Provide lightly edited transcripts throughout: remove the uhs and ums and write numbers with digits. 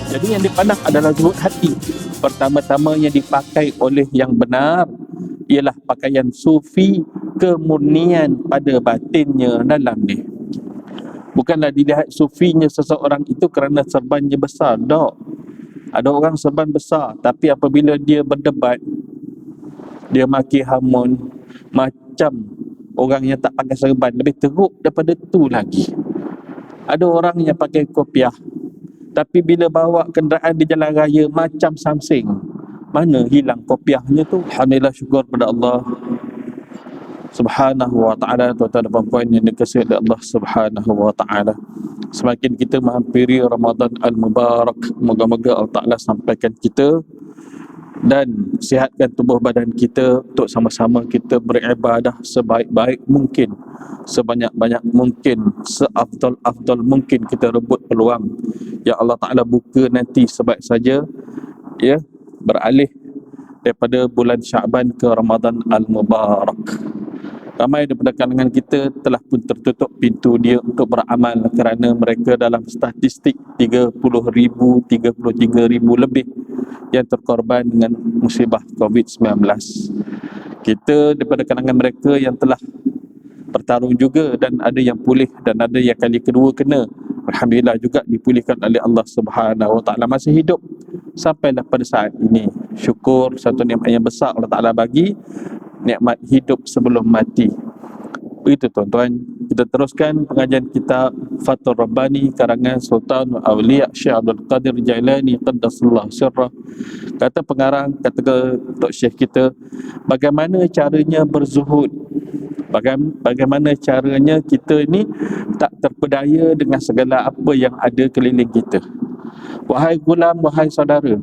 Jadi yang dipandang adalah zuhud hati. Pertama-tama yang dipakai oleh yang benar ialah pakaian sufi, kemurnian pada batinnya dalam ni. Bukanlah dilihat sufinya seseorang itu kerana serbannya besar, tak. Ada orang serban besar, tapi apabila dia berdebat, dia maki hamun, macam orang yang tak pakai serban, lebih teruk daripada tu lagi. Ada orang yang pakai kopiah, tapi bila bawa kenderaan di jalan raya macam samsing. Mana hilang kopiahnya tu? Alhamdulillah, syukur pada Allah Subhanahu wa ta'ala, tuan-tuan dan puan-puan yang dikasihi oleh Allah Subhanahu wa ta'ala. Semakin kita menghampiri Ramadan Al-Mubarak, moga-moga Allah Ta'ala sampaikan kita dan sihatkan tubuh badan kita untuk sama-sama kita beribadah sebaik-baik mungkin, sebanyak-banyak mungkin, seafdal-afdal mungkin kita rebut peluang yang Allah Ta'ala buka nanti sebaik saja, ya, beralih daripada bulan Syaban ke Ramadan Al-Mubarak. Ramai daripada kalangan kita telah pun tertutup pintu dia untuk beramal kerana mereka dalam statistik 30,000, 33,000 lebih yang terkorban dengan musibah COVID-19. Kita daripada kalangan mereka yang telah bertarung juga, dan ada yang pulih dan ada yang kali kedua kena. Alhamdulillah juga dipulihkan oleh Allah Subhanahu wa ta'ala, masih hidup sampailah pada saat ini. Syukur, satu nikmat yang besar Allah Ta'ala bagi, nikmat hidup sebelum mati. Begitu tuan-tuan, kita teruskan pengajian kitab Fathur Rabbani karangan Sultan Awliya Syekh Abdul Qadir Jailani Qaddasallahu sirrah. Kata pengarang, kata Tok Syekh kita, bagaimana caranya berzuhud, bagaimana caranya kita ni tak terpedaya dengan segala apa yang ada keliling kita. Wahai gulam, wahai saudara,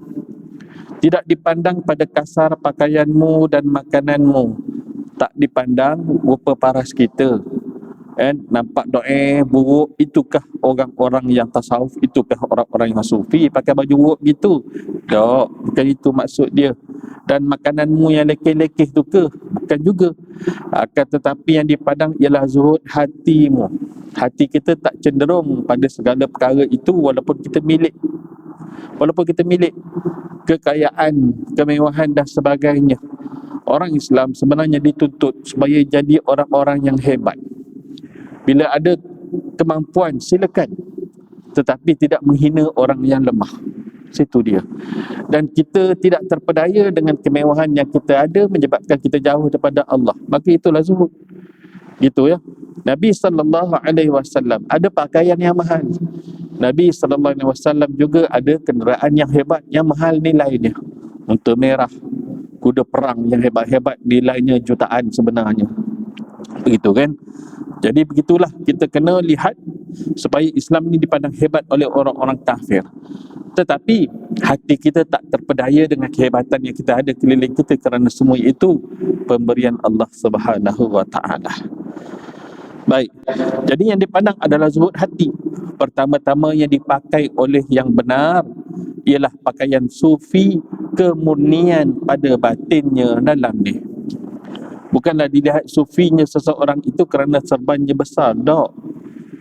tidak dipandang pada kasar pakaianmu dan makananmu, tak dipandang rupa paras kita, kan? Nampak doa buruk, itukah orang-orang yang tasawuf, itukah orang-orang yang sufi pakai baju buruk gitu? Tak, bukan itu maksud dia. Dan makananmu yang lekeh-lekeh tu ke? Bukan juga. Akan tetapi yang dipandang ialah zuhud hatimu. Hati kita tak cenderung pada segala perkara itu, walaupun kita milik kekayaan, kemewahan dan sebagainya. Orang Islam sebenarnya dituntut supaya jadi orang-orang yang hebat. Bila ada kemampuan, silakan, tetapi tidak menghina orang yang lemah. Situ dia. Dan kita tidak terpedaya dengan kemewahan yang kita ada menyebabkan kita jauh daripada Allah. Maka itulah zuhud. Gitu ya. Nabi SAW ada pakaian yang mahal. Nabi SAW juga ada kenderaan yang hebat, yang mahal nilainya. Unta merah, kuda perang yang hebat-hebat, nilainya jutaan sebenarnya. Begitu kan? Jadi begitulah, kita kena lihat supaya Islam ni dipandang hebat oleh orang-orang kafir. Tetapi hati kita tak terpedaya dengan kehebatan yang kita ada keliling kita, kerana semua itu pemberian Allah Subhanahu wa ta'ala. Baik, jadi yang dipandang adalah zuhud hati. Pertama-tama yang dipakai oleh yang benar ialah pakaian sufi, kemurnian pada batinnya dalam ni. Bukanlah dilihat sufinya seseorang itu kerana serbannya besar, tak.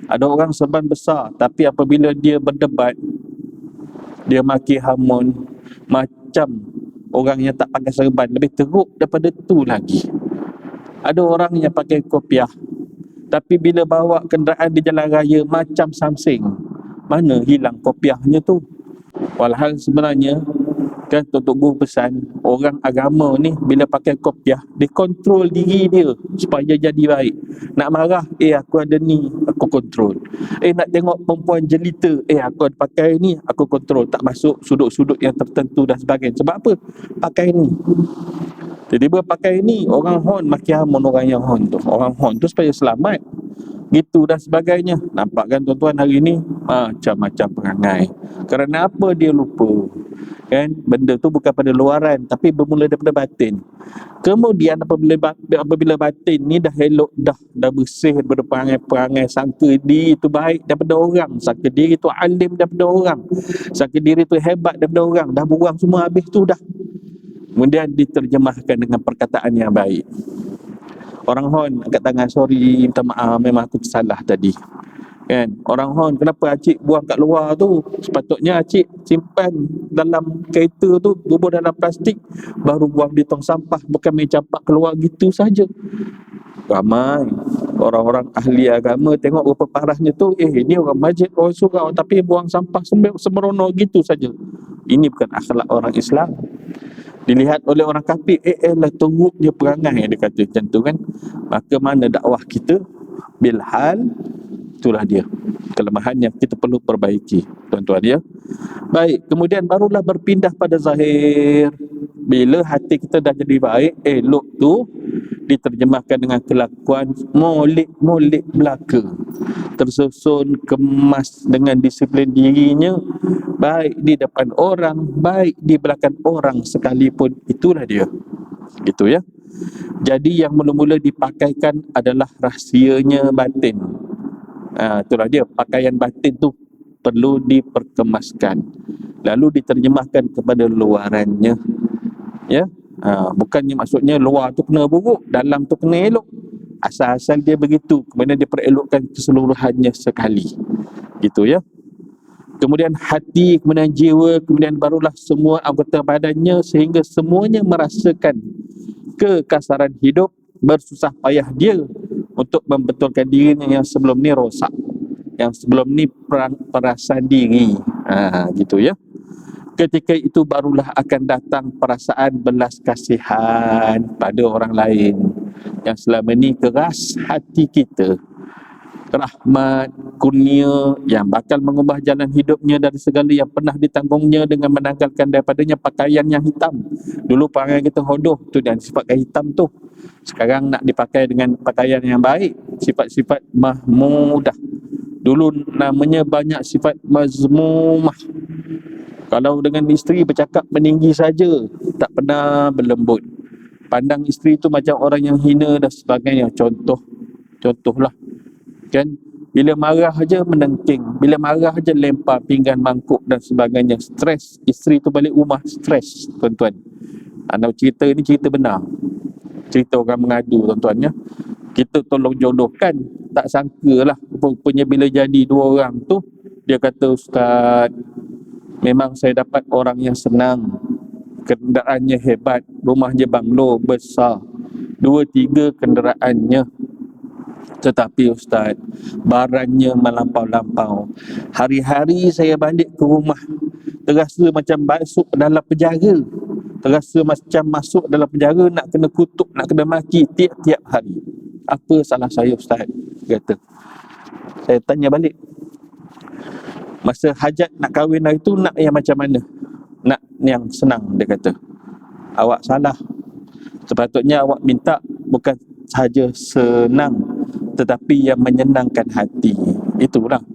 Ada orang serban besar, tapi apabila dia berdebat, dia maki hamun, macam orang yang tak pakai serban, lebih teruk daripada tu lagi. Ada orang yang pakai kopiah, tapi bila bawa kenderaan di jalan raya macam samsing. Mana hilang kopiahnya tu? Walhal sebenarnya, kan Tok Guru pesan, orang agama ni bila pakai kopiah, dia kontrol diri dia supaya jadi baik. Nak marah, aku ada ni, aku kontrol. Nak tengok perempuan jelita, aku ada pakai ni, aku kontrol. Tak masuk sudut-sudut yang tertentu dan sebagainya. Sebab apa? Pakai ni. Jadi dia pakai ni, orang hon maki hamun orang yang hon tu. Orang hon tu supaya selamat, gitu dan sebagainya. Nampak kan tuan-tuan hari ni macam-macam perangai. Kerana apa? Dia lupa, kan, benda tu bukan pada luaran tapi bermula daripada batin. Kemudian apabila batin ni dah elok, dah bersih daripada perangai-perangai, sangka diri tu baik daripada orang, sangka diri tu alim daripada orang, sangka diri tu hebat daripada orang, dah buang semua habis tu dah. Kemudian diterjemahkan dengan perkataan yang baik. Orang hon angkat tangan, sorry, minta maaf, memang aku tersalah tadi. kan. Orang hon, kenapa acik buang kat luar tu? Sepatutnya acik simpan dalam kereta tu, bubur dalam plastik, baru buang di tong sampah, bukan main campak keluar gitu saja. Ramai orang-orang ahli agama tengok berapa parahnya tu, ini orang masjid, orang surau, tapi buang sampah sembrono gitu saja. Ini bukan akhlak orang Islam. Dilihat oleh orang kafir, lah teruk dia perangai, dia kata macam tu kan. Maka mana dakwah kita? Bilhal, itulah dia kelemahan yang kita perlu perbaiki, tuan-tuan ya. Baik, kemudian barulah berpindah pada zahir. Bila hati kita dah jadi baik, elok tu diterjemahkan dengan kelakuan molek belaka, tersusun kemas dengan disiplin dirinya, baik di depan orang, baik di belakang orang sekalipun. Itulah dia, gitu ya. Jadi yang mula-mula dipakaikan adalah rahsianya batin. Itulah dia, pakaian batin tu perlu diperkemaskan, lalu diterjemahkan kepada luarannya, ya. Bukannya maksudnya luar tu kena buruk, dalam tu kena elok. Asal-asal dia begitu, kemudian diperelokkan keseluruhannya sekali, gitu ya. Kemudian hati, kemudian jiwa, kemudian barulah semua anggota badannya, sehingga semuanya merasakan kekasaran hidup, bersusah payah dia untuk membetulkan dirinya yang sebelum ni rosak, yang sebelum ni perasan diri, gitu ya. Ketika itu barulah akan datang perasaan belas kasihan pada orang lain yang selama ni keras hati kita. Rahmat, kurnia yang bakal mengubah jalan hidupnya dari segala yang pernah ditanggungnya dengan menanggalkan daripadanya pakaian yang hitam. Dulu pakaian kita hodoh tu dan sifatkan hitam tu. Sekarang nak dipakai dengan pakaian yang baik, sifat-sifat mahmudah. Dulu namanya banyak sifat mazmumah. Kalau dengan isteri bercakap meninggi saja, tak pernah berlembut. Pandang isteri tu macam orang yang hina dan sebagainya. Contohlah, kan? Bila marah aja mendengking, bila marah aja lempar pinggan mangkuk dan sebagainya. Stres, isteri tu balik rumah stres, tuan-tuan. Anda cerita ni cerita benar, cerita orang mengadu, tuan-tuan ya. Kita tolong jodohkan, tak sangka lah rupanya bila jadi dua orang tu, dia kata, Ustaz, memang saya dapat orang yang senang, kenderaannya hebat, rumahnya banglo besar, 2-3 kenderaannya, tetapi Ustaz, barangnya melampau-lampau. Hari-hari saya balik ke rumah, terasa macam masuk dalam penjara, terasa macam masuk dalam penjara, nak kena kutuk, nak kena maki tiap-tiap hari. Apa salah saya Ustaz? Kata. Saya tanya balik, masa hajat nak kahwin hari tu, nak yang macam mana? Nak yang senang, dia kata. Awak salah. Sepatutnya awak minta bukan sahaja senang, tetapi yang menyenangkan hati. Itulah,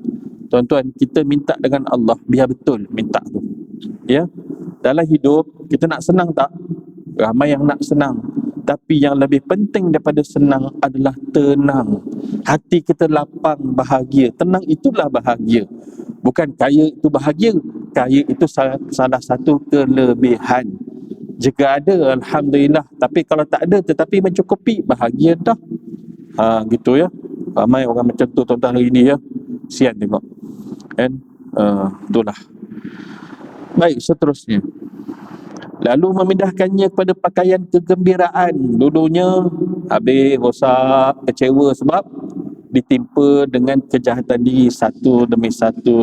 tuan-tuan, kita minta dengan Allah, biar betul minta tu, ya. Dalam hidup kita nak senang tak? Ramai yang nak senang, tapi yang lebih penting daripada senang adalah tenang. Hati kita lapang, bahagia. Tenang itulah bahagia. Bukan kaya itu bahagia. Kaya itu salah satu kelebihan. Jika ada, alhamdulillah. Tapi kalau tak ada tetapi mencukupi, bahagia dah. Gitu ya. Ramai orang macam tu tuan-tuan hari ni ya. Sian tengok, kan? Itulah. Baik, seterusnya, lalu memindahkannya kepada pakaian kegembiraan. Dulunya habis rosak, kecewa sebab ditimpa dengan kejahatan diri, satu demi satu,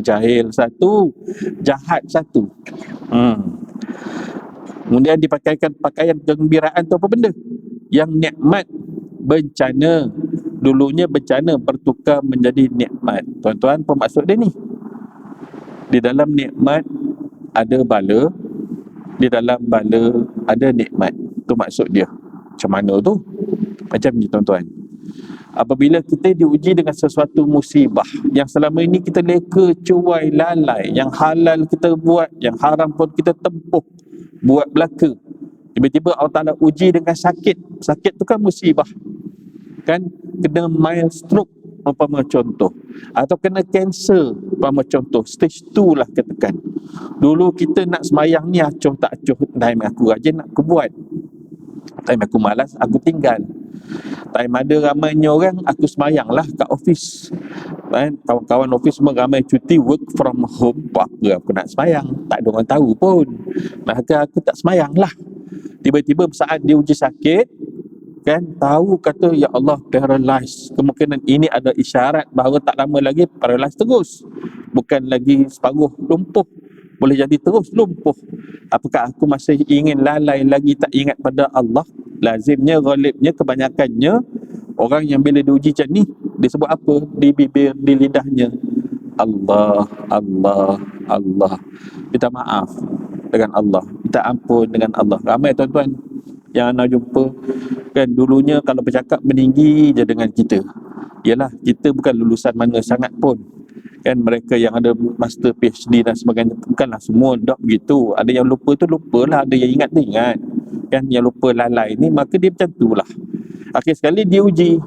jahil satu, jahat satu. Kemudian dipakaikan pakaian kegembiraan tu apa benda? Yang nikmat, bencana. Dulunya bencana bertukar menjadi nikmat. Tuan-tuan, apa maksud dia ni? Di dalam nikmat ada bala, di dalam bala ada nikmat. Itu maksud dia. Macam mana tu? Macam ni tuan-tuan. Apabila kita diuji dengan sesuatu musibah yang selama ini kita leka, cuai, lalai, yang halal kita buat, yang haram pun kita tempuh, buat belaka. Tiba-tiba Allah Ta'ala uji dengan sakit. Sakit tu kan musibah, kan? Kena mild stroke umpama contoh, atau kena kanser umpama contoh, stage 2 lah katakan. Dulu kita nak semayang ni acuh tak acuh, time aku rajin aku buat, time aku malas aku tinggal, time ada ramainya orang aku semayang lah kat office. kan, kawan-kawan office semua ramai cuti work from home. Apa aku nak semayang, tak ada orang tahu pun, maka aku tak semayang lah. Tiba-tiba saat dia uji sakit, kan, tahu kata ya Allah paralyzed, kemungkinan ini ada isyarat bahawa tak lama lagi paralyzed terus, bukan lagi separuh lumpuh, boleh jadi terus lumpuh. Apakah aku masih ingin lalai lagi, tak ingat pada Allah? Lazimnya, ghalibnya, kebanyakannya orang yang bila diuji macam ni, dia sebut apa di bibir, di lidahnya? Allah, Allah, Allah. Minta maaf dengan Allah, minta ampun dengan Allah. Ramai tuan-tuan yang nak jumpa, kan, dulunya kalau bercakap meninggi je dengan kita. Yalah, kita bukan lulusan mana sangat pun, kan. Mereka yang ada master PhD dan sebagainya, bukanlah semua dak begitu. Ada yang lupa tu lupalah, ada yang ingat tu ingat, kan. Yang lupa lalai ni, maka dia macam tu lah. Akhir sekali diuji,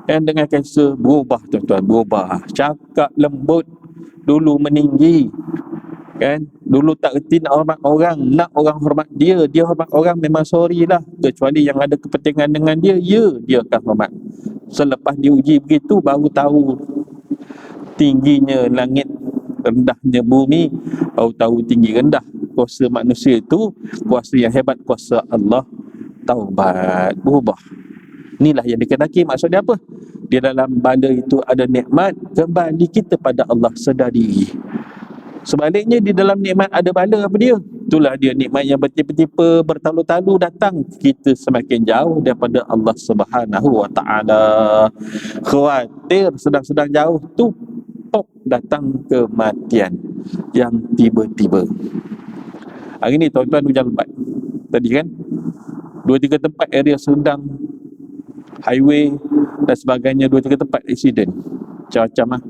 kan, dengan kanser. Berubah tuan-tuan, berubah. Cakap lembut, dulu meninggi, kan. Dulu tak reti nak hormat orang, nak orang hormat dia, dia hormat orang memang sorry lah. Kecuali yang ada kepentingan dengan dia, ya, dia akan hormat. Selepas diuji begitu, baru tahu tingginya langit, rendahnya bumi, baru tahu tinggi rendah. Kuasa manusia itu kuasa yang hebat, kuasa Allah. Taubat, berubah. Inilah yang dikendaki. Maksud dia apa? Di dalam bala itu ada nikmat, kembali kita pada Allah, sedar diri. Sebaliknya di dalam nikmat ada bala, apa dia? Itulah dia nikmat yang bertipa-tipa, bertalu-talu datang, kita semakin jauh daripada Allah Subhanahu wa taala. Khawatir sedang-sedang jauh tu, pop, datang kematian yang tiba-tiba. Hari ni tuan-tuan hujan lebat. Tadi kan 2-3 tempat area Serdang, highway dan sebagainya, 2-3 tempat accident. Macam-macam lah.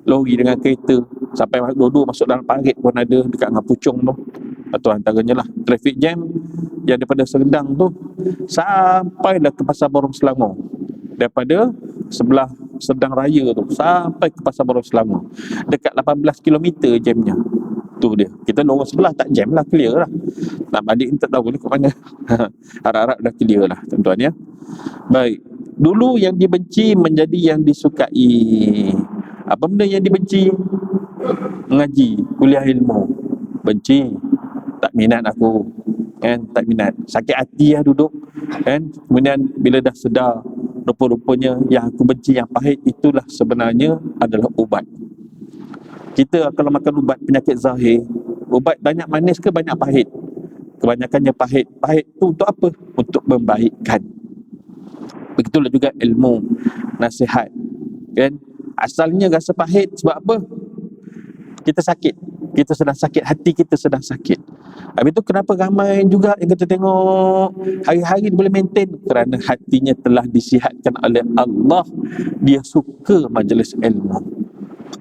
Lori dengan kereta, sampai dua-dua masuk dalam parit pun ada, dekat dengan Puchong tu. Atau antaranya lah. Traffic jam yang daripada Serdang tu sampailah ke Pasar Borong Selangor. Daripada sebelah Serdang Raya tu sampai ke Pasar Borong Selangor, dekat 18 km jamnya. Tu dia. Kita lorong sebelah tak jam lah, clear lah. Nak balik ni tak tahu ni ke mana. Harap-harap dah clear lah tuan-tuan ya. Baik. Dulu yang dibenci menjadi yang disukai. Apa benda yang dibenci? Mengaji, kuliah ilmu. Benci, tak minat aku, kan, tak minat, sakit hati lah duduk, kan. Kemudian bila dah sedar, rupa-rupanya yang aku benci, yang pahit, itulah sebenarnya adalah ubat. Kita kalau makan ubat penyakit zahir, ubat banyak manis ke banyak pahit? Kebanyakannya pahit. Pahit tu untuk apa? Untuk membaikkan. Begitulah juga ilmu, nasihat, kan. Asalnya rasa pahit sebab apa? Kita sakit, kita sedang sakit, hati kita sedang sakit. Habis tu kenapa ramai juga yang kita tengok hari-hari boleh maintain? Kerana hatinya telah disihatkan oleh Allah. Dia suka majlis ilmu,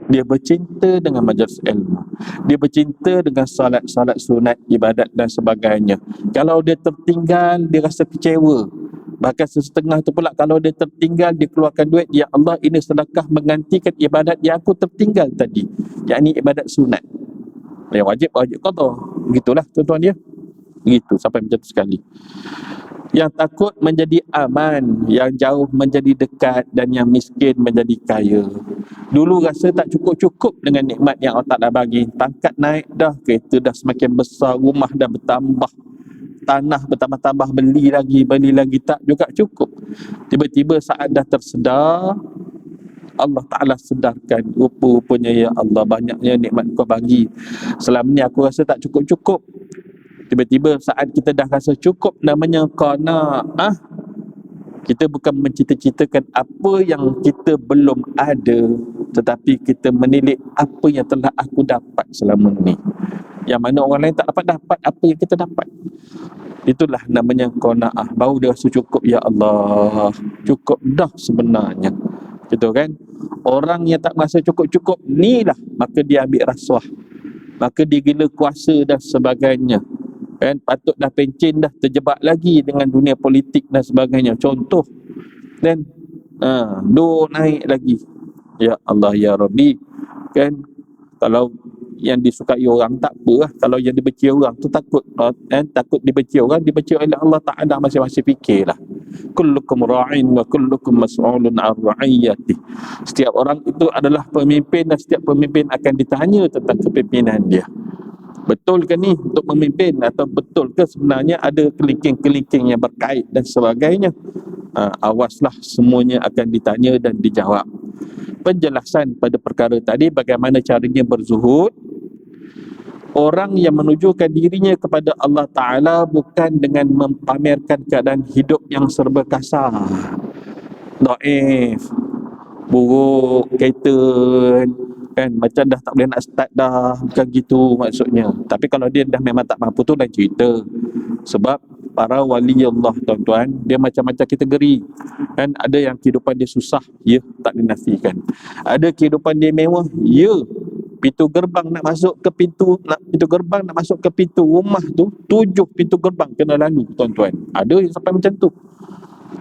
dia bercinta dengan majlis ilmu, dia bercinta dengan salat sunat, ibadat dan sebagainya. Kalau dia tertinggal, dia rasa kecewa. Bahkan setengah tu pula, kalau dia tertinggal, dia keluarkan duit, ya Allah, ini sedekah menggantikan ibadat yang aku tertinggal tadi, yakni ibadat sunat. Yang wajib qada. Begitulah tuan-tuan ya. Begitu sampai macam tu sekali. Yang takut menjadi aman, yang jauh menjadi dekat, dan yang miskin menjadi kaya. Dulu rasa tak cukup-cukup dengan nikmat yang Allah Ta'ala bagi. Pangkat naik dah, kereta dah semakin besar, rumah dah bertambah, tanah bertambah-tambah, beli lagi, tak juga cukup. Tiba-tiba saat dah tersedar, Allah Ta'ala sedarkan, rupa-rupanya ya Allah, banyaknya nikmat kau bagi, selama ni aku rasa tak cukup-cukup. Tiba-tiba saat kita dah rasa cukup, namanya qanaah. Kita bukan mencita-citakan apa yang kita belum ada, tetapi kita menilik apa yang telah aku dapat selama ni, yang mana orang lain tak dapat apa yang kita dapat. Itulah namanya qanaah. Baru dia rasa cukup, ya Allah, cukup dah sebenarnya, gitu kan. Orang yang tak merasa cukup-cukup ni lah, maka dia ambil rasuah, maka dia gila kuasa dan sebagainya, kan. Patut dah pencen dah, terjebak lagi dengan dunia politik dan sebagainya. Contoh, dan duk naik lagi, ya Allah ya Rabbi, kan. Kalau yang disukai orang tak apa lah. Kalau yang dibenci orang tu takut, takut dibenci orang, dibenci oleh Allah Ta'ala, masing-masing fikirlah. kullukum ra'in wa kullukum mas'ulun 'an ra'iyati. Setiap orang itu adalah pemimpin dan setiap pemimpin akan ditanya tentang kepimpinan dia. Betul ke ni untuk memimpin, atau betul ke sebenarnya ada kelingking-kelingking yang berkait dan sebagainya? Awaslah, semuanya akan ditanya dan dijawab. Penjelasan pada perkara tadi, bagaimana caranya berzuhud. Orang yang menunjukkan dirinya kepada Allah Ta'ala bukan dengan mempamerkan keadaan hidup yang serba kasar, dhaif, buruk, kaitan, kan, macam dah tak boleh nak start dah, bukan gitu maksudnya. Tapi kalau dia dah memang tak mampu tu lain cerita. Sebab para wali Allah, tuan-tuan, dia macam-macam kategori, kan. Ada yang kehidupan dia susah, ya, tak dinafikan. Ada kehidupan dia mewah, ya, pintu gerbang nak masuk ke pintu rumah tu 7 pintu gerbang kena lalu, tuan-tuan. Ada yang sampai macam tu.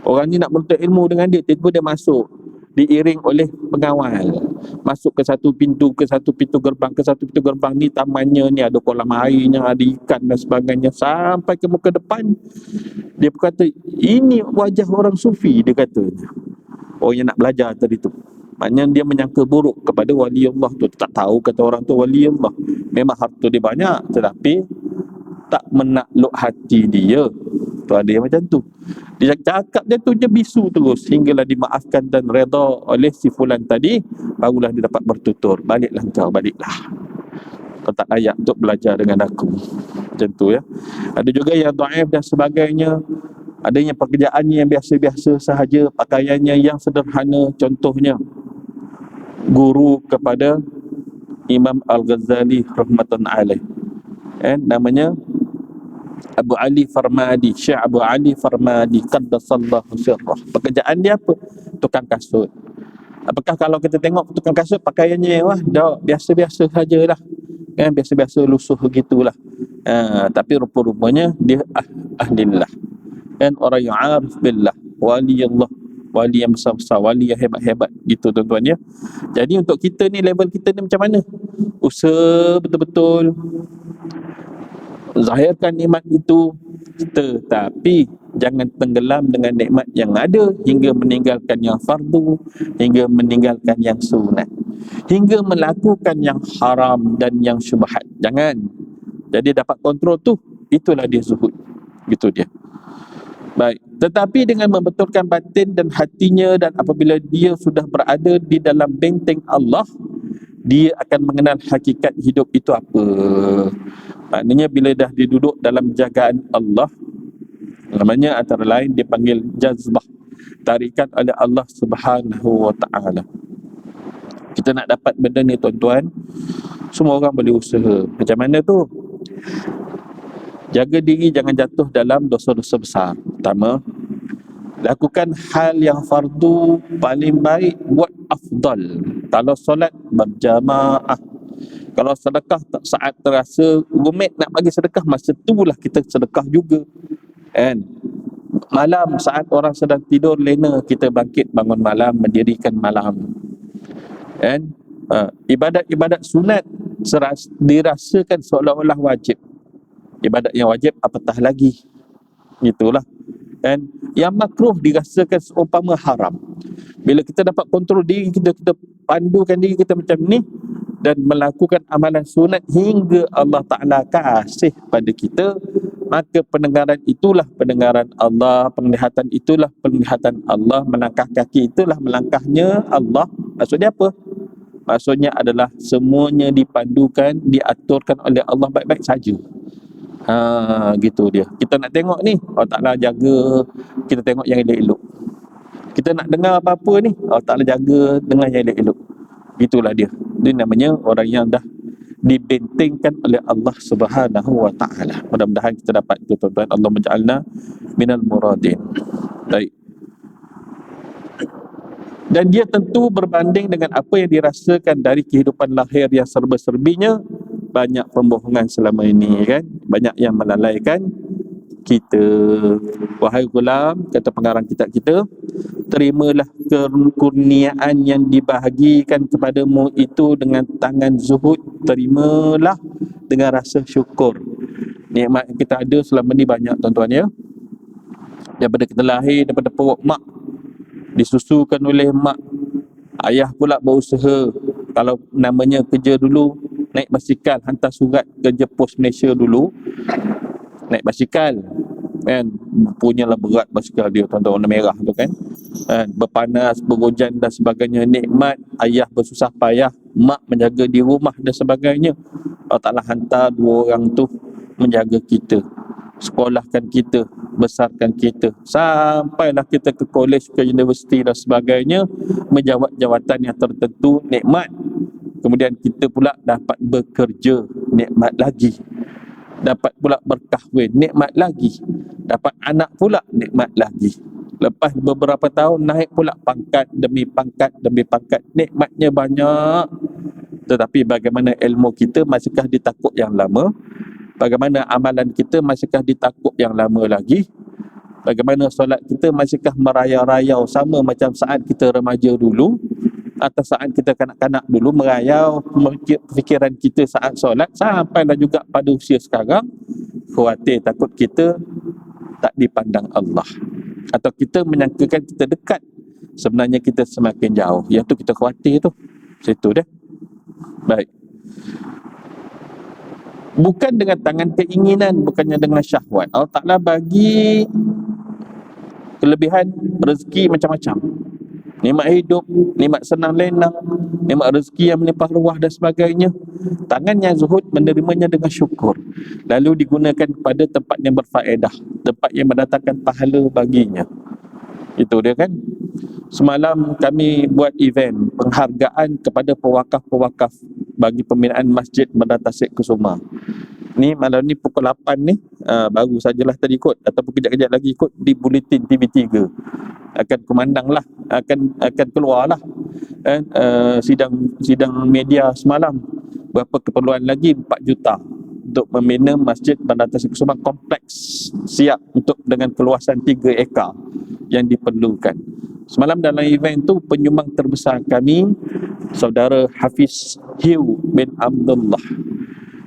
Orang ni nak menuntut ilmu dengan dia, tiba-tiba dia masuk diiring oleh pengawal, masuk ke satu pintu gerbang ni, tamannya ni ada kolam airnya, ada ikan dan sebagainya, sampai ke muka depan. Dia berkata, ini wajah orang sufi, dia kata. Orang yang nak belajar tadi tu, maknanya dia menyangka buruk kepada wali Allah tu. Tak tahu kata orang tu wali Allah, memang harta dia banyak, tetapi tak menakluk hati dia. Tu ada yang macam tu. Dia cakap dia tu je bisu terus, hinggalah dimaafkan dan redha oleh si fulan tadi, barulah dia dapat bertutur, baliklah kau, baliklah, kau tak layak untuk belajar dengan aku. Macam tu, ya. Ada juga yang dhaif dan sebagainya. Adanya pekerjaannya yang biasa-biasa sahaja, pakaiannya yang sederhana. Contohnya guru kepada Imam Al-Ghazali rahmatan alaih, namanya Abu Ali Farmadi, Syekh Abu Ali Farmadi qaddasallahu sirrah. Pekerjaan dia apa? Tukang kasut. Apakah kalau kita tengok tukang kasut pakaiannya, wah, dah biasa-biasa sajalah, kan, biasa-biasa lusuh begitulah. Tapi rupa-rupanya dia ahlillah, kan, orang yang arif billah, wali Allah, wali yang besar-besar, wali yang hebat-hebat, gitu, tuan-tuan, ya. Jadi untuk kita ni, level kita ni macam mana? Usaha betul-betul zahirkan nikmat itu, tetapi jangan tenggelam dengan nikmat yang ada hingga meninggalkan yang fardu, hingga meninggalkan yang sunat, hingga melakukan yang haram dan yang syubhat. Jangan. Jadi dapat kontrol tu, itulah dia zuhud, gitu dia. Baik, tetapi dengan membetulkan batin dan hatinya, dan apabila dia sudah berada di dalam benteng Allah, dia akan mengenal hakikat hidup itu apa. Maknanya bila dah diduduk dalam jagaan Allah, namanya antara lain dipanggil jazbah, tarikan oleh Allah Subhanahu wa ta'ala. Kita nak dapat benda ni, tuan-tuan, semua orang boleh usaha. Macam mana tu? Jaga diri jangan jatuh dalam dosa-dosa besar. Pertama, lakukan hal yang fardu paling baik, buat afdal. Kalau solat berjamaah, kalau sedekah tak saat terasa rumit nak bagi sedekah, masa itulah kita sedekah juga, kan. Malam saat orang sedang tidur lena, kita bangkit bangun malam, mendirikan malam, kan. Ibadat-ibadat sunat dirasakan seolah-olah wajib. Ibadat yang wajib apatah lagi, gitulah, kan. Yang makruh dirasakan seumpama haram. Bila kita dapat kontrol diri kita, kita pandukan diri kita macam ni, dan melakukan amalan sunat hingga Allah Ta'ala kasih pada kita, maka pendengaran itulah pendengaran Allah, penglihatan itulah penglihatan Allah, melangkah kaki itulah melangkahnya Allah. Maksudnya apa? Maksudnya adalah semuanya dipandukan, diaturkan oleh Allah baik-baik saja. Gitu dia. Kita nak tengok ni, Allah Ta'ala jaga, kita tengok yang elok-elok. Kita nak dengar apa-apa ni, Allah Ta'ala jaga, dengar yang elok-elok. Itulah dia. Dia namanya orang yang dah dibentengkan oleh Allah Subhanahu wa ta'ala. Mudah-mudahan kita dapat itu, tuan-tuan. Allah menja'alna minal muradin. Baik. Dan dia tentu berbanding dengan apa yang dirasakan dari kehidupan lahir yang serba-serbinya. Banyak pembohongan selama ini, kan. Banyak yang melalaikan kita. Wahai gulam, kata pengarang kitab kita, terimalah kurniaan yang dibahagikan kepadamu itu dengan tangan zuhud. Terimalah dengan rasa syukur. Nikmat yang kita ada selama ni banyak, tuan-tuan, ya. Daripada kita lahir, daripada perut mak, disusukan oleh mak. Ayah pula berusaha, kalau namanya kerja dulu, naik basikal hantar surat kerja pos Malaysia dulu, naik basikal kan, punyalah berat basikal dia tuan-tuan, warna merah tu kan, berpanas, berhujan dan sebagainya. Nikmat ayah bersusah payah, mak menjaga di rumah dan sebagainya. Allah Ta'ala hantar dua orang tu menjaga kita, sekolahkan kita, besarkan kita, sampailah kita ke kolej, ke universiti dan sebagainya, menjawat jawatan yang tertentu, nikmat. Kemudian kita pula dapat bekerja, nikmat lagi. Dapat pula berkahwin, nikmat lagi. Dapat anak pula, nikmat lagi. Lepas beberapa tahun naik pula pangkat demi pangkat demi pangkat, nikmatnya banyak. Tetapi bagaimana ilmu kita, masihkah ditakut yang lama? Bagaimana amalan kita, masihkah ditakut yang lama lagi? Bagaimana solat kita, masihkah merayau-rayau sama macam saat kita remaja dulu, atau saat kita kanak-kanak dulu merayau fikiran kita saat solat, sampailah juga pada usia sekarang? Khawatir takut kita tak dipandang Allah, atau kita menyangkakan kita dekat, sebenarnya kita semakin jauh. Yang tu kita khawatir tu. Situ dah. Baik. Bukan dengan tangan keinginan, bukannya dengan syahwat. Allah Ta'ala bagi kelebihan rezeki macam-macam. Nikmat hidup, nikmat senang lenang, nikmat rezeki yang melimpah ruah dan sebagainya. Tangan yang zuhud menerimanya dengan syukur, lalu digunakan pada tempat yang berfaedah, tempat yang mendatangkan pahala baginya. Itu dia kan. Semalam kami buat event penghargaan kepada pewakaf-pewakaf bagi pembinaan Masjid Bandar Tasik Kusuma. Ni malam ni pukul 8 ni, baru sajalah tadi kot, ataupun kejap-kejap lagi kot di Buletin TV3 akan kumandang lah, akan keluar lah sidang media semalam. Berapa keperluan lagi? 4 juta untuk membina Masjid Bandar Tasik Kusuma kompleks, siap untuk dengan keluasan 3 ekar yang diperlukan. Semalam dalam event tu, penyumbang terbesar kami saudara Hafiz Hiu bin Abdullah.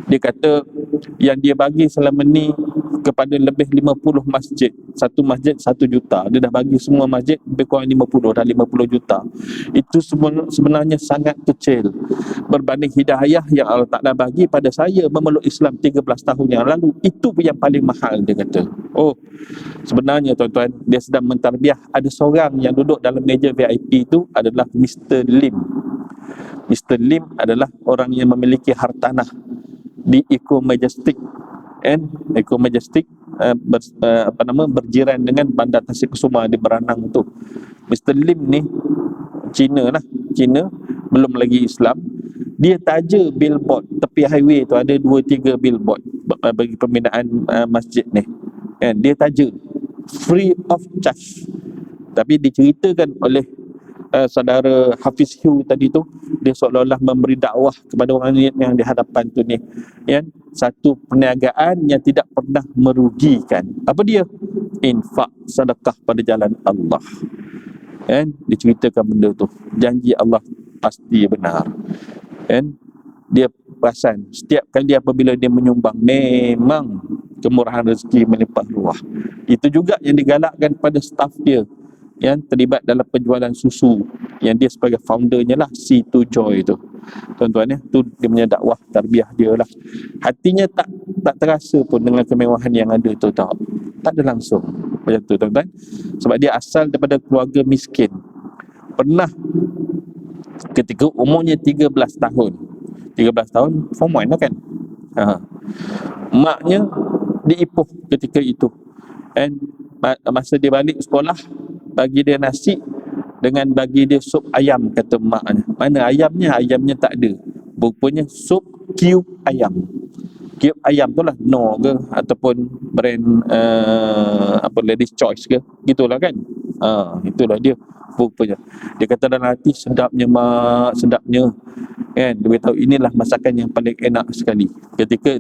Dia kata yang dia bagi selama ni kepada lebih 50 masjid, satu masjid 1 juta, dia dah bagi semua masjid lebih kurang 50, dah 50 juta. Itu sebenarnya sangat kecil berbanding hidayah yang Allah Ta'ala bagi pada saya memeluk Islam 13 tahun yang lalu. Itu yang paling mahal, dia kata. Oh, sebenarnya tuan-tuan, dia sedang mentarbiah. Ada seorang yang duduk dalam meja VIP itu adalah Mr. Lim. Mr. Lim adalah orang yang memiliki hartanah di Eco Majestic, Eco Majestic berjiran dengan Bandar Tasik Kusuma di Beranang tu. Mr. Lim ni Cina lah, Cina, belum lagi Islam. Dia taja billboard tepi highway tu, ada 2-3 billboard bagi pembinaan masjid ni. Dia taja free of charge. Tapi diceritakan oleh saudara Hafiz Hiu tadi tu, dia seolah-olah memberi dakwah kepada orang yang di hadapan tu ni, satu perniagaan yang tidak pernah merugikan. Apa dia? Infak, sedekah pada jalan Allah. Diceritakan benda tu, janji Allah pasti benar. Dia perasan setiap kali apabila dia menyumbang, memang kemurahan rezeki melimpah ruah. Itu juga yang digalakkan pada staf dia yang terlibat dalam penjualan susu, yang dia sebagai foundernya lah, C2 Joy tu. Tuan-tuan tu dia punya dakwah tarbiyah dia lah. Hatinya tak terasa pun dengan kemewahan yang ada tu, tak ada langsung macam tu tuan-tuan. Sebab dia asal daripada keluarga miskin. Pernah ketika umurnya 13 tahun form 1 lah kan, maknya diipuh ketika itu, masa dia balik sekolah, bagi dia nasi dengan bagi dia sup ayam, kata maknya. Mana ayamnya? Ayamnya tak ada. Rupanya sup cube ayam. Cube ayam tu lah Knorr ke ataupun brand Lady's Choice ke, gitulah kan. Itulah dia rupanya. Dia kata dalam hati, sedapnya mak, sedapnya kan. Dia beritahu inilah masakan yang paling enak sekali. Ketika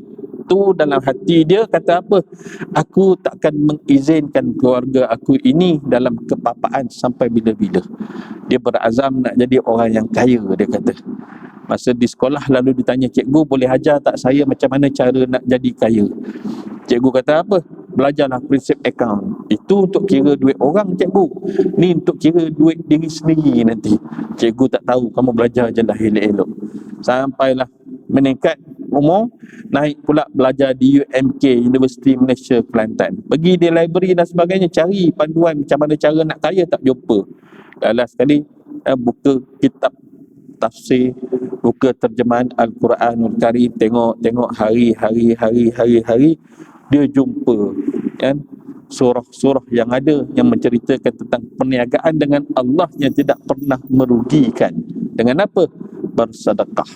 tu dalam hati dia kata apa? Aku takkan mengizinkan keluarga aku ini dalam kepapaan sampai bila-bila. Dia berazam nak jadi orang yang kaya, dia kata. Masa di sekolah lalu ditanya, cikgu boleh ajar tak saya macam mana cara nak jadi kaya? Cikgu kata apa? belajarlah prinsip akaun. Itu untuk kira duit orang, cikgu. Ni untuk kira duit diri sendiri nanti. Cikgu tak tahu, kamu belajar je lah elok-elok. Sampailah meningkat umur, naik pula belajar di UMK, Universiti Malaysia Kelantan. Pergi di library dan sebagainya, cari panduan macam mana cara nak kaya, tak jumpa. Last sekali buka kitab tafsir, buka terjemahan Al-Quranul Karim, tengok hari dia jumpa kan surah-surah yang ada yang menceritakan tentang perniagaan dengan Allah yang tidak pernah merugikan. Dengan apa? Bersedekah.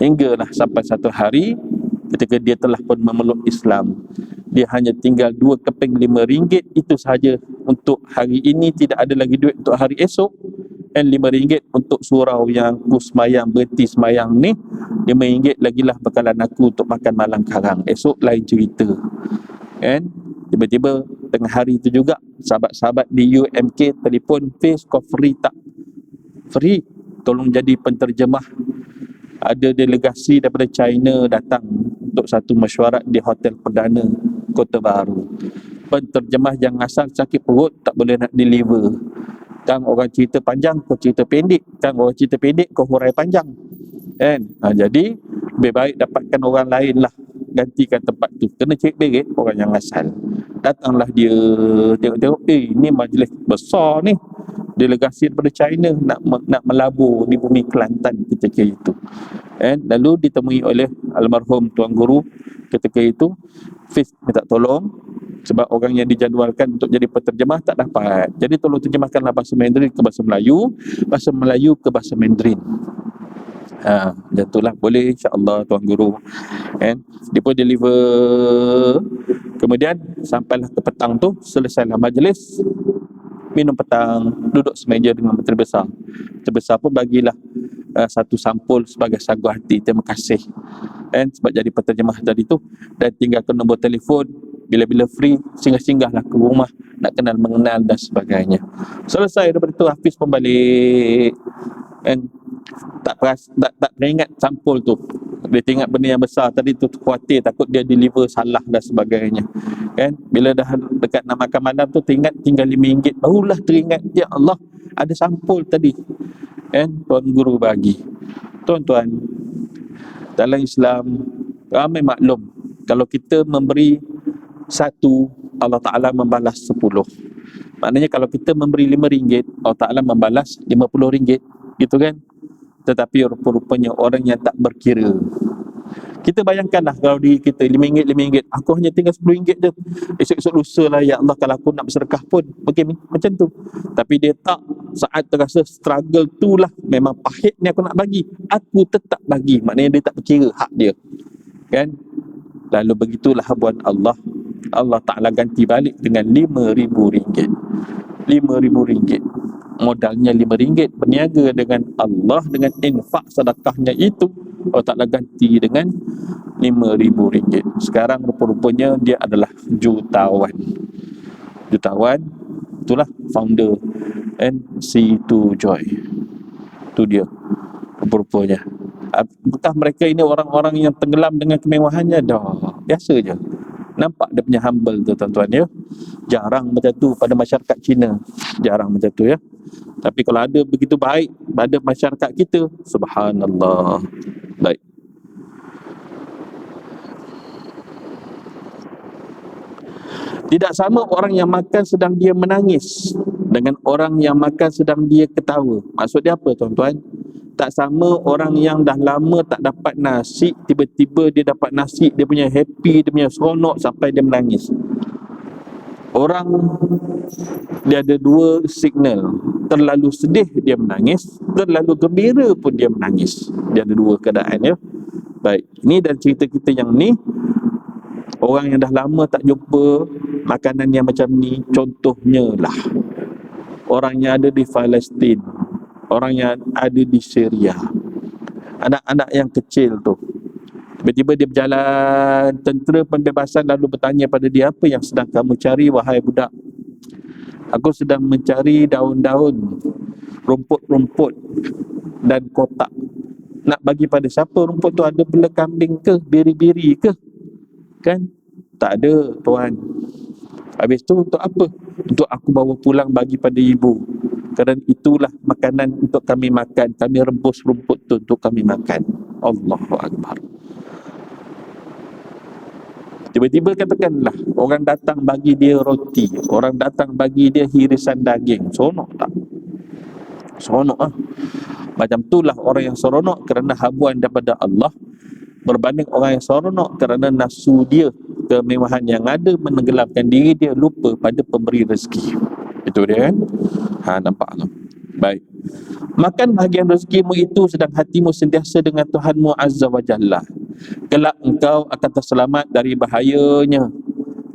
Hinggalah sampai satu hari ketika dia telah pun memeluk Islam, dia hanya tinggal 2 keping RM5 itu sahaja untuk hari ini, tidak ada lagi duit untuk hari esok. Dan RM5 untuk surau yang aku semayang, berhenti semayang ni, RM5 lagilah bekalan aku untuk makan malam karang. Esok lain cerita. Kan? Tiba-tiba tengah hari itu juga sahabat-sahabat di UMK telefon, Fiz, kau free tak? Free, tolong jadi penterjemah. Ada delegasi daripada China datang untuk satu mesyuarat di Hotel Perdana Kota Baru. Penterjemah yang asal sakit perut, tak boleh nak deliver. Kang orang cerita panjang, kau cerita pendek. Kang orang cerita pendek, kau hurai panjang. Kan? Jadi lebih baik dapatkan orang lain lah, gantikan tempat tu. Kena cek berit orang yang asal. Datanglah dia, tengok-tengok, ni majlis besar ni, delegasi daripada China nak melabur di bumi Kelantan ketika itu. Lalu ditemui oleh almarhum Tuan Guru ketika itu. Fiz minta tolong sebab orang yang dijadualkan untuk jadi penterjemah tak dapat. Jadi tolong terjemahkanlah bahasa Mandarin ke bahasa Melayu, bahasa Melayu ke bahasa Mandarin. Jatuhlah, boleh insya-Allah Tuan Guru. Dia pun deliver. Kemudian sampailah ke petang tu, selesailah majlis, minum petang, duduk semeja dengan Menteri Besar. Menteri Besar pun bagilah satu sampul sebagai sagu hati, terima kasih sebab jadi penterjemah tadi tu, dan tinggalkan nombor telefon, bila-bila free singgah-singgahlah ke rumah nak kenal mengenal dan sebagainya. Selesai daripada tu, Hafiz pun balik, tak teringat sampul tu. Dia teringat benda yang besar tadi tu, khawatir takut dia deliver salah dan sebagainya. Bila dah dekat nak makan malam tu, teringat tinggal RM5, barulah teringat, ya Allah, ada sampul tadi. Tuan Guru bagi. Tuan-tuan, dalam Islam ramai maklum, kalau kita memberi 1, Allah Ta'ala membalas 10. Maknanya kalau kita memberi RM5, Allah Ta'ala membalas RM50, gitu kan? Tetapi rupa-rupanya orang yang tak berkira. Kita bayangkanlah kalau diri kita RM5, aku hanya tinggal RM10 je. Esok-esok lusa lah, ya Allah, kalau aku nak bersedekah pun mungkin macam tu. Tapi dia tak, saat terasa struggle tu lah, memang pahit ni aku nak bagi, aku tetap bagi. Maknanya dia tak berkira hak dia. Kan? Lalu begitulah buat Allah. Allah Ta'ala ganti balik dengan RM5,000. RM5,000. Modalnya RM5, berniaga dengan Allah, dengan infak sedekahnya itu, Allah Ta'ala ganti dengan RM5,000. Sekarang rupa-rupanya dia adalah jutawan. Itulah founder NC2 Joy. Itu dia rupa-rupanya. Apakah mereka ini orang-orang yang tenggelam dengan kemewahannya? Dah, biasa je. Nampak dia punya humble tu, tuan-tuan ya. Jarang macam tu pada masyarakat Cina. Jarang macam tu ya. Tapi kalau ada begitu baik pada masyarakat kita, subhanallah. Baik. Tidak sama orang yang makan sedang dia menangis dengan orang yang makan sedang dia ketawa. Maksud dia apa, tuan-tuan? Tak sama orang yang dah lama tak dapat nasi, tiba-tiba dia dapat nasi, dia punya happy, dia punya seronok sampai dia menangis. Orang dia ada 2 signal. Terlalu sedih dia menangis, terlalu gembira pun dia menangis. Dia ada 2 keadaan ya. Baik, ini dan cerita kita yang ni, orang yang dah lama tak jumpa makanan yang macam ni, contohnya lah orang yang ada di Palestin, orang yang ada di Syria, anak-anak yang kecil tu. Tiba-tiba dia berjalan, tentera pembebasan lalu bertanya pada dia, apa yang sedang kamu cari wahai budak? Aku sedang mencari daun-daun, rumput-rumput dan kotak. Nak bagi pada siapa rumput tu? Ada bela kambing ke? Biri-biri ke? Kan? Tak ada, tuan. Habis tu untuk apa? Untuk aku bawa pulang bagi pada ibu. Kerana itulah makanan untuk kami makan. Kami rebus rumput tu untuk kami makan. Allahu Akbar. Tiba-tiba katakanlah orang datang bagi dia roti, orang datang bagi dia hirisan daging. Seronok tak? Seronok ah. Macam itulah orang yang seronok kerana habuan daripada Allah, berbanding orang yang seronok kerana nafsu dia, kemewahan yang ada menenggelamkan diri dia, lupa pada pemberi rezeki. Itu dia kan? Nampak tak? Baik. Makan bahagian rezekimu itu sedang hatimu sentiasa dengan Tuhanmu Azza wa Jalla. Kelak engkau akan terselamat dari bahayanya.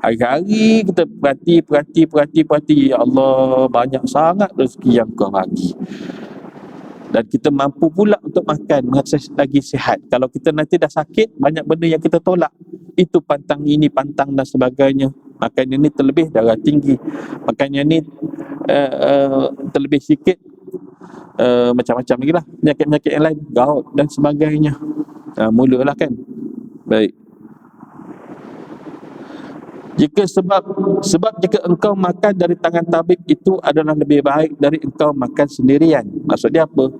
Hari-hari kita perhati. Ya Allah, banyak sangat rezeki yang kau bagi. Dan kita mampu pula untuk makan lagi sihat. Kalau kita nanti dah sakit, banyak benda yang kita tolak. Itu pantang ini, pantang dan sebagainya. Makan yang ni terlebih darah tinggi. Makan yang ni terlebih sikit macam-macam lagi lah. Penyakit-penyakit yang lain, gout dan sebagainya. Mulalah kan. Baik. Sebab jika engkau makan dari tangan tabib, itu adalah lebih baik dari engkau makan sendirian. Maksud dia apa?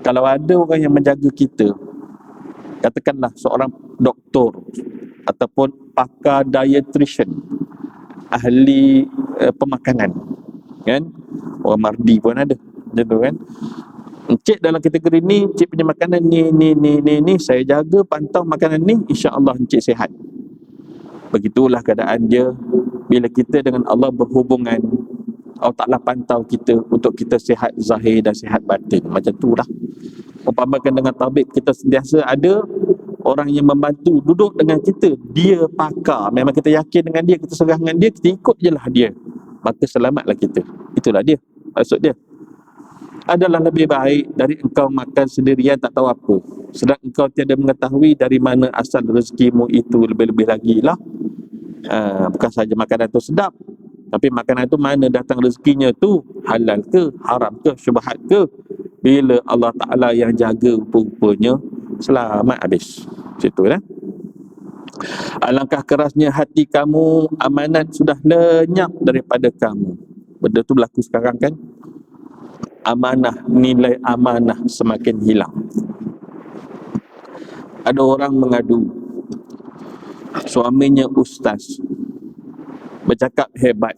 Kalau ada orang yang menjaga kita, katakanlah seorang doktor ataupun pakar dietitian, ahli pemakanan, kan? Orang Mardi pun ada, macam tu kan? Encik dalam kategori ni, encik punya makanan ni, saya jaga pantau makanan ni, insya-Allah encik sihat. Begitulah keadaan dia bila kita dengan Allah berhubungan. Allah Ta'ala pantau kita untuk kita sihat zahir dan sihat batin. Macam tu lah. Umpamakan dengan tabib, kita sentiasa ada orang yang membantu duduk dengan kita. Dia pakar, memang kita yakin dengan dia, kita serah dengan dia, kita ikut je lah dia. Maka selamatlah kita. Itulah dia, maksud dia. Adalah lebih baik dari engkau makan sendirian tak tahu apa, sedang engkau tiada mengetahui dari mana asal rezekimu itu. Lebih-lebih lagi lah, bukan saja makanan tu sedap, tapi makanan tu mana datang rezekinya tu, halal ke, haram ke, syubhat ke. Bila Allah Ta'ala yang jaga, rupanya selamat habis. Situ lah. Alangkah kerasnya hati kamu, amanat sudah lenyap daripada kamu. Benda tu berlaku sekarang kan. Amanah, nilai amanah semakin hilang. Ada orang mengadu, suaminya ustaz, bercakap hebat,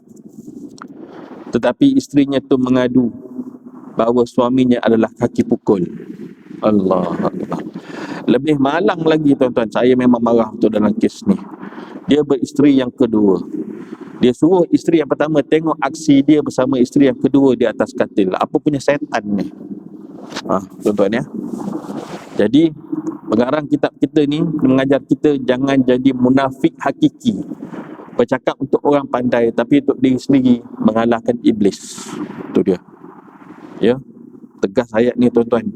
tetapi isterinya tu mengadu bahawa suaminya adalah kaki pukul. Allah Akbar. Lebih malang lagi tuan-tuan, saya memang marah betul dalam kes ni. Dia beristeri yang kedua. Dia suruh isteri yang pertama tengok aksi dia bersama isteri yang kedua di atas katil. Apa punya setan ni? Tuan-tuan ya. Jadi pengarang kitab kita ni mengajar kita jangan jadi munafik hakiki. Bercakap untuk orang pandai tapi untuk diri sendiri mengalahkan iblis. Itu dia. Ya. Tegas ayat ni tuan-tuan.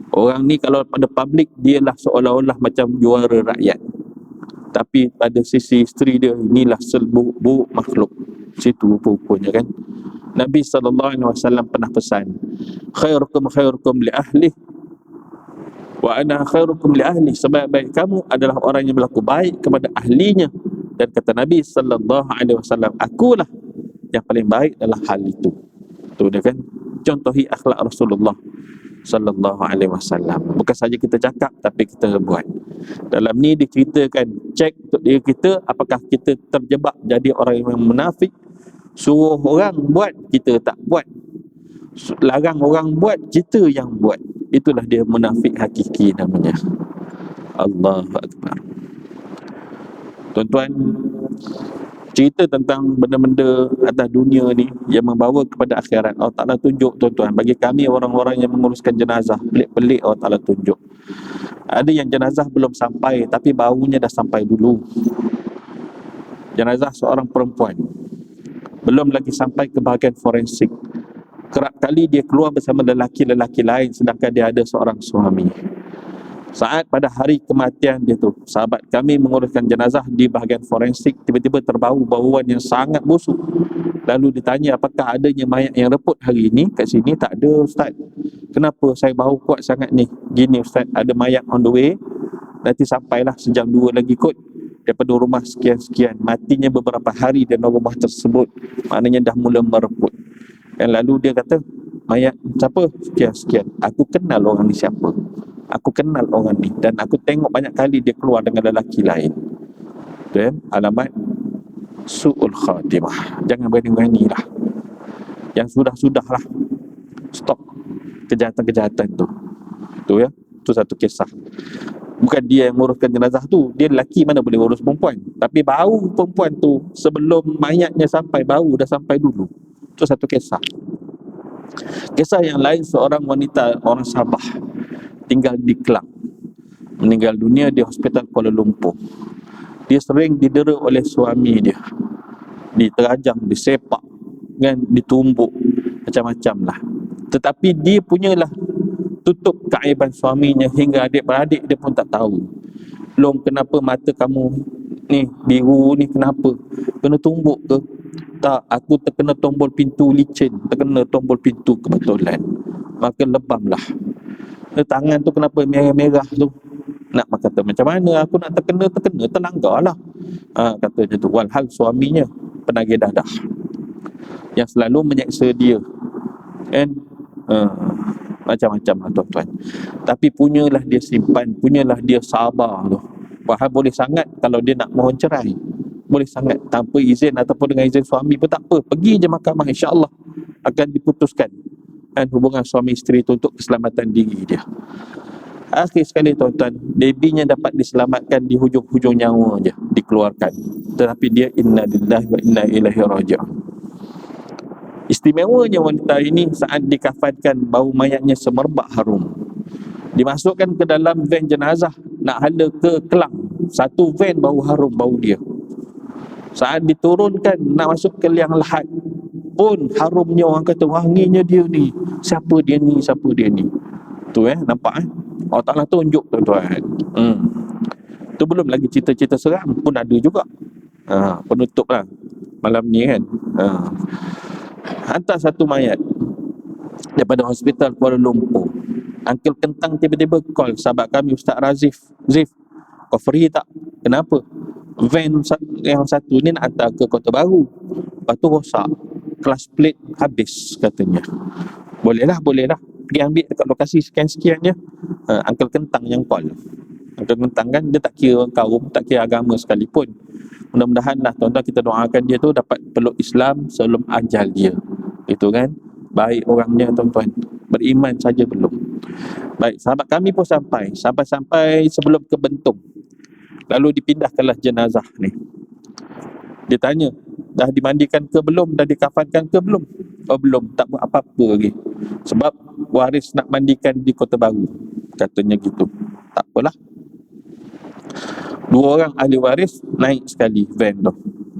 Orang ni kalau pada public dialah seolah-olah macam juara rakyat. Tapi pada sisi isteri dia, inilah seburuk-buruk makhluk. Situ rupanya kan. Nabi SAW pernah pesan, khairukum li ahli wa ana khairukum li ahli. Sebaik-baik kamu adalah orang yang berlaku baik kepada ahlinya. Dan kata Nabi SAW, akulah yang paling baik dalam hal itu. Itu dia kan. Contohi akhlak Rasulullah SAW. Bukan saja kita cakap, tapi kita buat. Dalam ni diceritakan, cek untuk diri kita, apakah kita terjebak jadi orang yang munafik. Suruh orang buat, kita tak buat. Larang orang buat, kita yang buat. Itulah dia munafik hakiki namanya. Allahu Akbar. Tuan-tuan, cerita tentang benda-benda atas dunia ni yang membawa kepada akhirat, Allah Ta'ala tunjuk tuan-tuan. Bagi kami orang-orang yang menguruskan jenazah, pelik-pelik Allah Ta'ala tunjuk. Ada yang jenazah belum sampai, tapi baunya dah sampai dulu. Jenazah seorang perempuan, belum lagi sampai ke bahagian forensik. Kerap kali dia keluar bersama lelaki-lelaki lain, sedangkan dia ada seorang suami. Saat pada hari kematian dia tu, sahabat kami menguruskan jenazah di bahagian forensik, tiba-tiba terbau bauan yang sangat busuk. Lalu ditanya apakah adanya mayat yang reput hari ini. Kat sini tak ada ustaz. Kenapa saya bau kuat sangat ni? Gini ustaz, ada mayat on the way, nanti sampailah sejam dua lagi kot. daripada rumah sekian-sekian, matinya beberapa hari dan rumah tersebut, maknanya dah mula mereput. Dan lalu dia kata, mayat siapa? Sekian-sekian. Aku kenal orang ni siapa, aku kenal orang ni, dan aku tengok banyak kali dia keluar dengan lelaki lain. Dan alamat su'ul khatimah. Jangan berani-berani lah. Yang sudah-sudah lah, stop kejahatan-kejahatan tu. Tu ya, tu satu kisah. Bukan dia yang nguruskan jenazah tu, dia lelaki mana boleh urus perempuan, tapi bau perempuan tu sebelum mayatnya sampai, bau dah sampai dulu. Tu satu kisah. Kisah yang lain, seorang wanita orang Sabah tinggal di Kelang, meninggal dunia di hospital Kuala Lumpur. Dia sering didera oleh suami dia, diterajang, disepak kan, ditumbuk, macam-macam lah. Tetapi dia punyalah tutup keaiban suaminya, hingga adik-beradik dia pun tak tahu. Long, kenapa mata kamu ni biru ni, kenapa? Kena tumbuk ke? Tak, aku terkena tombol pintu licin, terkena tombol pintu kebetulan, maka lebamlah. Tangan tu kenapa merah-merah tu? Nak kata macam mana aku nak terkena, terlanggar lah. Kata macam tu. Walhal suaminya penagih dadah yang selalu menyeksa dia kan, macam-macam lah tuan-tuan. Tapi punyalah dia simpan, punyalah dia sabar tu. Wahai boleh sangat kalau dia nak mohon cerai, boleh sangat tanpa izin ataupun dengan izin suami pun tak apa, pergi je mahkamah, insya-Allah akan diputuskan kan hubungan suami isteri itu untuk keselamatan diri dia. Akhir sekali tuan-tuan, babynya dapat diselamatkan di hujung-hujung nyawa je, dikeluarkan. Tetapi dia inna lillahi wa inna ilaihi raji'un. Istimewanya wanita ini, saat dikafankan, bau mayatnya semerbak harum. Dimasukkan ke dalam van jenazah nak hala ke Kelang, satu van bau harum bau dia. Saat diturunkan nak masuk ke liang lahat pun harumnya, orang kata wanginya dia ni, siapa dia ni, siapa dia ni. Tu nampak Allah Ta'ala tunjuk tuan-tuan. Tu belum lagi cerita-cerita seram pun ada juga. Penutup lah malam ni kan. Hantar satu mayat daripada hospital Kuala Lumpur. Uncle Kentang tiba-tiba call sahabat kami Ustaz Razif, Zif, kau free tak? Kenapa? Van yang satu ni nak hantar ke Kota Baru, lepas tu rosak, kelas plate habis katanya. Boleh lah pergi ambil dekat lokasi sekian-sekian je. Uncle Kentang yang call. Uncle Kentang kan dia tak kira kaum, tak kira agama sekalipun. Mudah-mudahan lah tuan-tuan, kita doakan dia tu dapat peluk Islam sebelum ajal dia. Itu kan, baik orangnya tuan-tuan, beriman saja belum. Baik, sahabat kami pun sampai sebelum ke Bentong. Lalu dipindahkanlah jenazah ni. Dia tanya, dah dimandikan ke belum? Dah dikafankan ke belum? Oh belum, tak buat apa-apa lagi, sebab waris nak mandikan di Kota Baru, katanya gitu. Tak apalah. 2 orang ahli waris naik sekali van tu,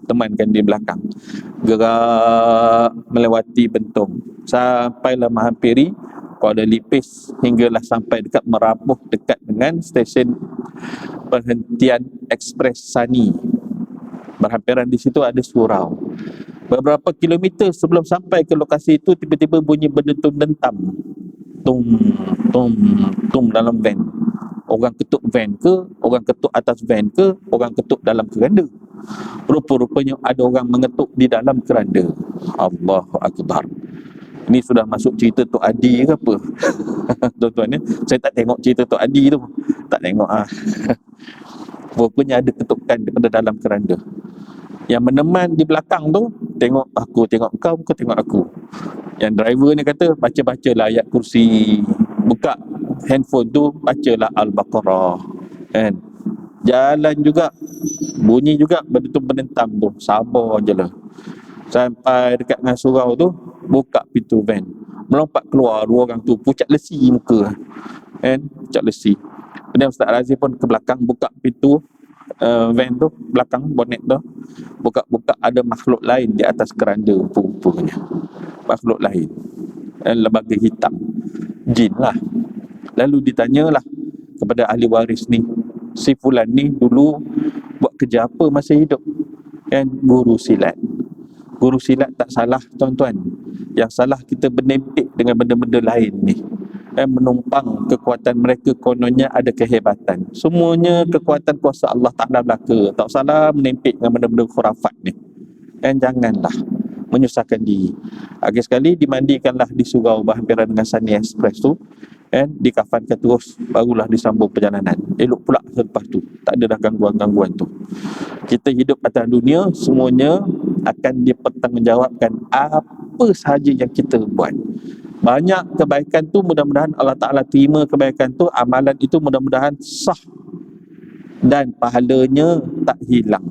temankan di belakang, gerak melewati Bentong, sampailah menghampiri Kuala Lipis, hinggalah sampai dekat Merabuh, dekat dengan stesen perhentian Ekspres Sani. Berhampiran di situ ada surau. Beberapa kilometer sebelum sampai ke lokasi itu, tiba-tiba bunyi berdentum-dentam, tum tum tum dalam van. Orang ketuk van ke, orang ketuk atas van ke, orang ketuk dalam keranda. Rupa-rupanya ada orang mengetuk di dalam keranda. Allahu Akbar. Ini sudah masuk cerita Tok Adi ke apa? Tuan-tuan ya, saya tak tengok cerita Tok Adi tu. Tak tengok rupanya ada ketukan daripada dalam keranda. Yang meneman di belakang tu tengok aku, tengok kau tengok aku. Yang driver ni kata baca-bacalah ayat kursi, buka handphone tu bacalah Al-Baqarah kan. Jalan juga, bunyi juga berdentum-berdentam tu, sabar je lah. Sampai dekat dengan surau tu, buka pintu van, melompat keluar 2 orang tu, pucat lesi muka kan, pucat lesi. Kemudian Ustaz Razif pun ke belakang, buka pintu van tu, belakang bonet tu, buka-buka, ada makhluk lain di atas keranda rupanya. Makhluk lain, lembaga hitam, jin lah. Lalu ditanyalah kepada ahli waris ni, si fulan ni dulu buat kerja apa masa hidup? Kan guru silat. Guru silat tak salah tuan-tuan. Yang salah kita bernempik dengan benda-benda lain ni. menumpang kekuatan mereka, kononnya ada kehebatan. Semuanya kekuatan kuasa Allah Ta'ala belaka. Tak salah menempik dengan benda-benda khurafat ni. Janganlah menyusahkan diri. Akhir sekali dimandikanlah di surau berhampiran dengan Sunny Express tu, dikafankan terus, barulah disambung perjalanan. Elok pula selepas tu, tak ada dah gangguan-gangguan tu. Kita hidup atas dunia, semuanya akan dipertanggungjawabkan apa sahaja yang kita buat. Banyak kebaikan tu mudah-mudahan Allah Ta'ala terima kebaikan tu, amalan itu mudah-mudahan sah dan pahalanya tak hilang.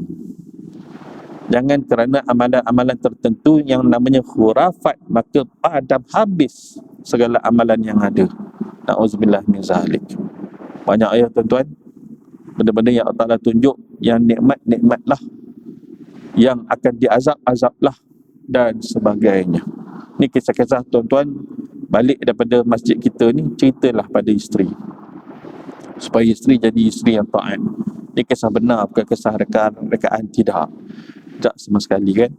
Jangan kerana amalan-amalan tertentu yang namanya khurafat, maka padam habis segala amalan yang ada. Na'udzubillah min zalik. Banyak ayat tuan-tuan, benda-benda yang Allah Ta'ala tunjuk yang nikmat-nikmatlah, yang akan diazab-azablah dan sebagainya. Ni kisah-kisah tuan-tuan balik daripada masjid kita ni, ceritalah pada isteri supaya isteri jadi isteri yang taat. Ni kisah benar, bukan kisah rekaan tidak sama sekali kan.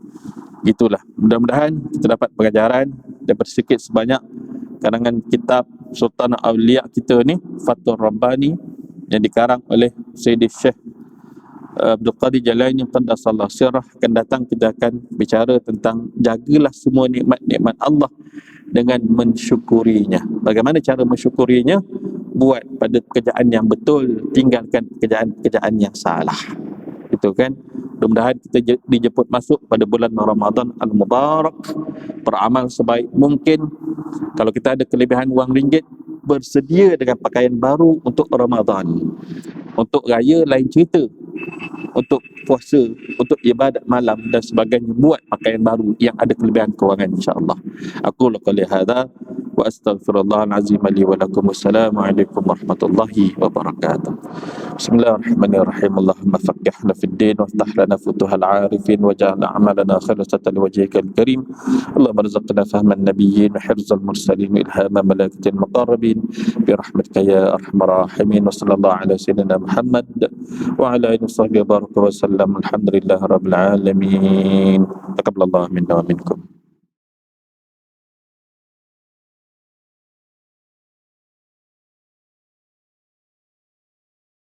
Gitulah, mudah-mudahan kita dapat pengajaran daripada sedikit sebanyak karangan kitab Sultan Aulia kita ni, Fathur Rabbani, yang dikarang oleh Sayyidi Syekh Abdul Qadir Jalaini Qaddasallahu Sirrah. Akan datang kita akan bicara tentang jagalah semua nikmat-nikmat Allah dengan mensyukurinya. Bagaimana cara mensyukurinya? Buat pada pekerjaan yang betul, tinggalkan pekerjaan-pekerjaan yang salah. Itu kan. Mudah-mudahan kita dijemput masuk pada bulan Ramadan Al-Mubarak, beramal sebaik mungkin. Kalau kita ada kelebihan wang ringgit, bersedia dengan pakaian baru untuk Ramadan. Untuk raya lain cerita, untuk puasa, untuk ibadat malam dan sebagainya, buat pakaian baru yang ada kelebihan kewangan, insya-Allah. Aku qouli hadza wa astaghfirullahalazim li wa lakum. Wassalamualaikum warahmatullahi wabarakatuh. Bismillahirrahmanirrahim. Allahumma faqqihna fid din waftah lana futuhal arifin waj'al a'malana khalisatan liwajhikal karim. Allahumma rizqna fahman nabiyyin wa hirzal mursalin wa ilhama malaikatil muqarrabin bi rahmatika ya arhamar rahimin. Wa sallallahu ala sayyidina Muhammad wa ala alihi washabbihi baraka wa sallam. Alhamdulillahirabbil alamin. Taqabbalallahu minna wa minkum.